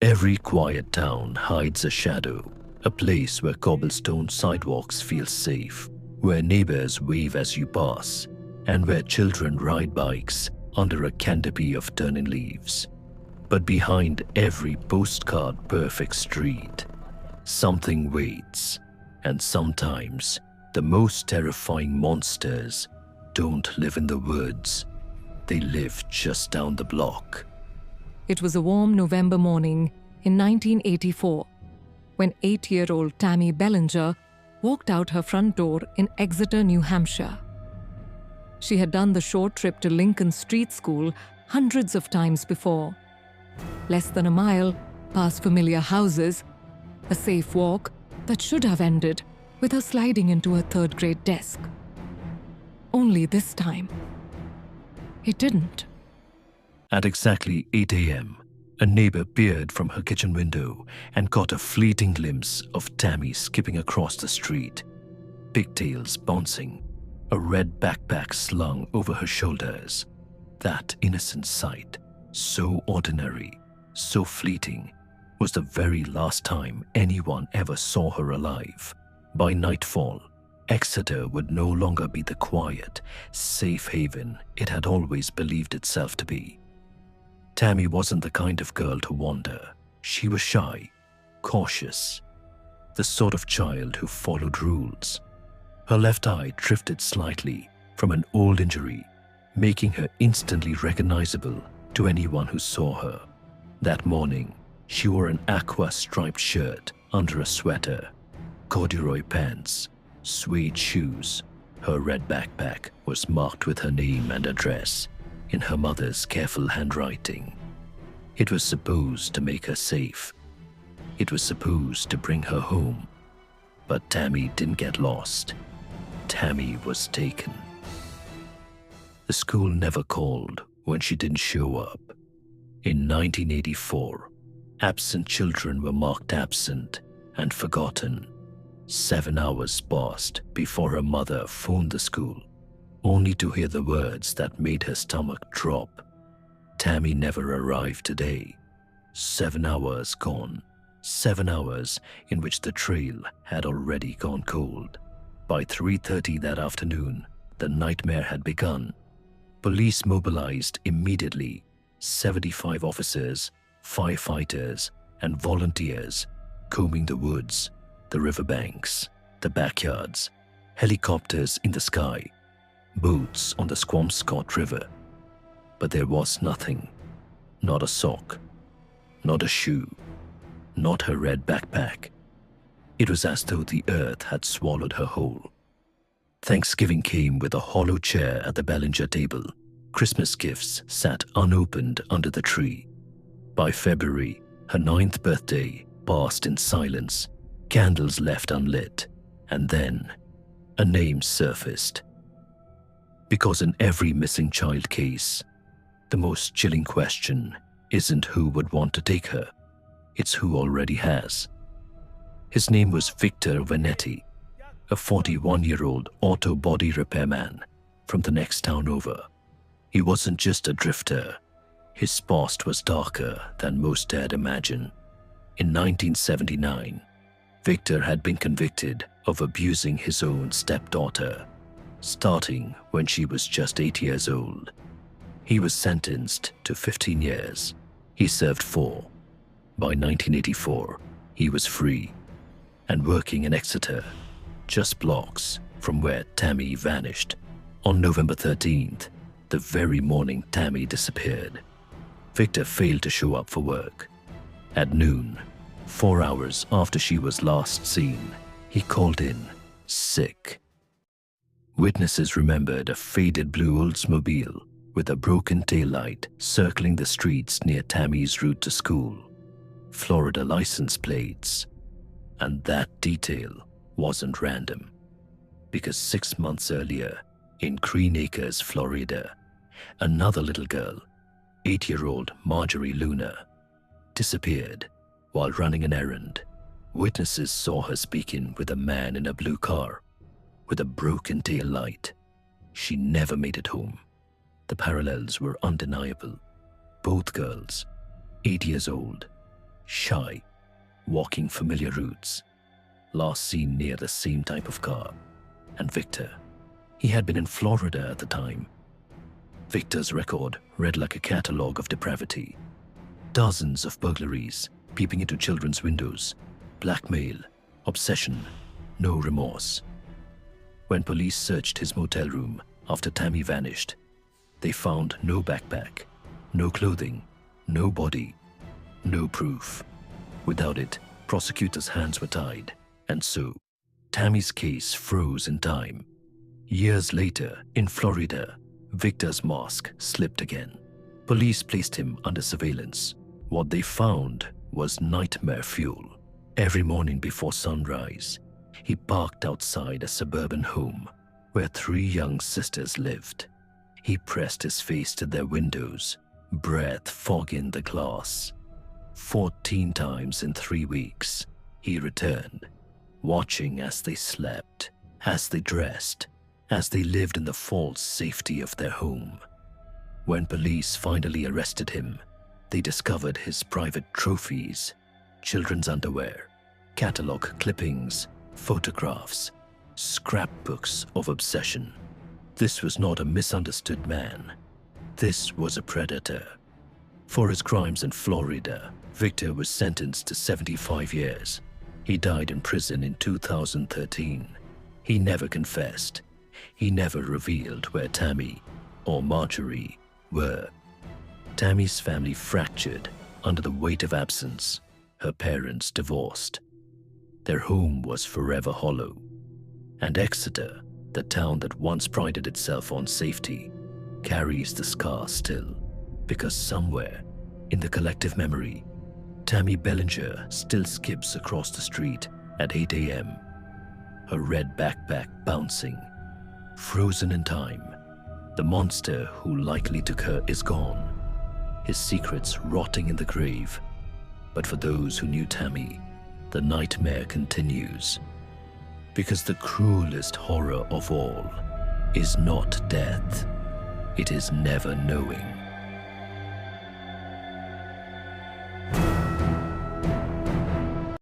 Every quiet town hides a shadow, a place where cobblestone sidewalks feel safe, where neighbors wave as you pass, and where children ride bikes under a canopy of turning leaves. But behind every postcard perfect street, something waits, and sometimes the most terrifying monsters don't live in the woods. They live just down the block. It was a warm November morning in 1984 when 8-year-old Tammy Bellinger walked out her front door in Exeter, New Hampshire. She had done the short trip to Lincoln Street School hundreds of times before. Less than a mile, past familiar houses, a safe walk that should have ended with her sliding into her third-grade desk. Only this time, it didn't. At exactly 8 a.m., a neighbor peered from her kitchen window and caught a fleeting glimpse of Tammy skipping across the street, pigtails bouncing, a red backpack slung over her shoulders. That innocent sight, so ordinary, so fleeting, was the very last time anyone ever saw her alive. By nightfall, Exeter would no longer be the quiet, safe haven it had always believed itself to be. Tammy wasn't the kind of girl to wander. She was shy, cautious, the sort of child who followed rules. Her left eye drifted slightly from an old injury, making her instantly recognizable to anyone who saw her. That morning, she wore an aqua-striped shirt under a sweater, corduroy pants, suede shoes. Her red backpack was marked with her name and address in her mother's careful handwriting. It was supposed to make her safe. It was supposed to bring her home. But Tammy didn't get lost. Tammy was taken. The school never called when she didn't show up. In 1984, absent children were marked absent and forgotten. 7 hours passed before her mother phoned the school, only to hear the words that made her stomach drop. Tammy never arrived today. 7 hours gone. 7 hours in which the trail had already gone cold. By 3:30 that afternoon, the nightmare had begun. Police mobilized immediately. 75 officers, firefighters, and volunteers combing the woods, the riverbanks, the backyards, helicopters in the sky, boats on the Squamscott River. But there was nothing. Not a sock, not a shoe, not her red backpack. It was as though the earth had swallowed her whole. Thanksgiving came with a hollow chair at the Bellinger table. Christmas gifts sat unopened under the tree. By February, her 9th birthday passed in silence, candles left unlit, and then a name surfaced. Because in every missing child case, the most chilling question isn't who would want to take her, it's who already has. His name was Victor Wenetti, a 41-year-old auto body repairman from the next town over. He wasn't just a drifter. His past was darker than most dared imagine. In 1979, Victor had been convicted of abusing his own stepdaughter, starting when she was just 8 years old. He was sentenced to 15 years. He served 4. By 1984, he was free and working in Exeter, just blocks from where Tammy vanished. On November 13th, the very morning Tammy disappeared, Victor failed to show up for work. At noon, 4 hours after she was last seen, he called in, sick. Witnesses remembered a faded blue Oldsmobile with a broken taillight circling the streets near Tammy's route to school, Florida license plates. And that detail wasn't random, because 6 months earlier, in Green Acres, Florida, another little girl, 8-year-old Marjorie Luna, disappeared while running an errand. Witnesses saw her speaking with a man in a blue car with a broken tail light. She never made it home. The parallels were undeniable. Both girls, 8 years old, shy, walking familiar routes, last seen near the same type of car. And Victor, he had been in Florida at the time. Victor's record read like a catalogue of depravity. Dozens of burglaries, peeping into children's windows, blackmail, obsession, no remorse. When police searched his motel room after Tammy vanished, they found no backpack, no clothing, no body, no proof. Without it, prosecutors' hands were tied, and so Tammy's case froze in time. Years later, in Florida, Victor's mask slipped again. Police placed him under surveillance. What they found was nightmare fuel. Every morning before sunrise, he parked outside a suburban home where 3 young sisters lived. He pressed his face to their windows, breath fogging the glass. 14 times in 3 weeks, he returned, watching as they slept, as they dressed, as they lived in the false safety of their home. When police finally arrested him, they discovered his private trophies, children's underwear, catalog clippings, photographs, scrapbooks of obsession. This was not a misunderstood man. This was a predator. For his crimes in Florida, Victor was sentenced to 75 years. He died in prison in 2013. He never confessed. He never revealed where Tammy or Marjorie were. Tammy's family fractured under the weight of absence. Her parents divorced. Their home was forever hollow. And Exeter, the town that once prided itself on safety, carries the scar still, because somewhere in the collective memory, Tammy Bellinger still skips across the street at 8 a.m., her red backpack bouncing. Frozen in time, the monster who likely took her is gone, his secrets rotting in the grave. But for those who knew Tammy, the nightmare continues. Because the cruelest horror of all is not death, it is never knowing.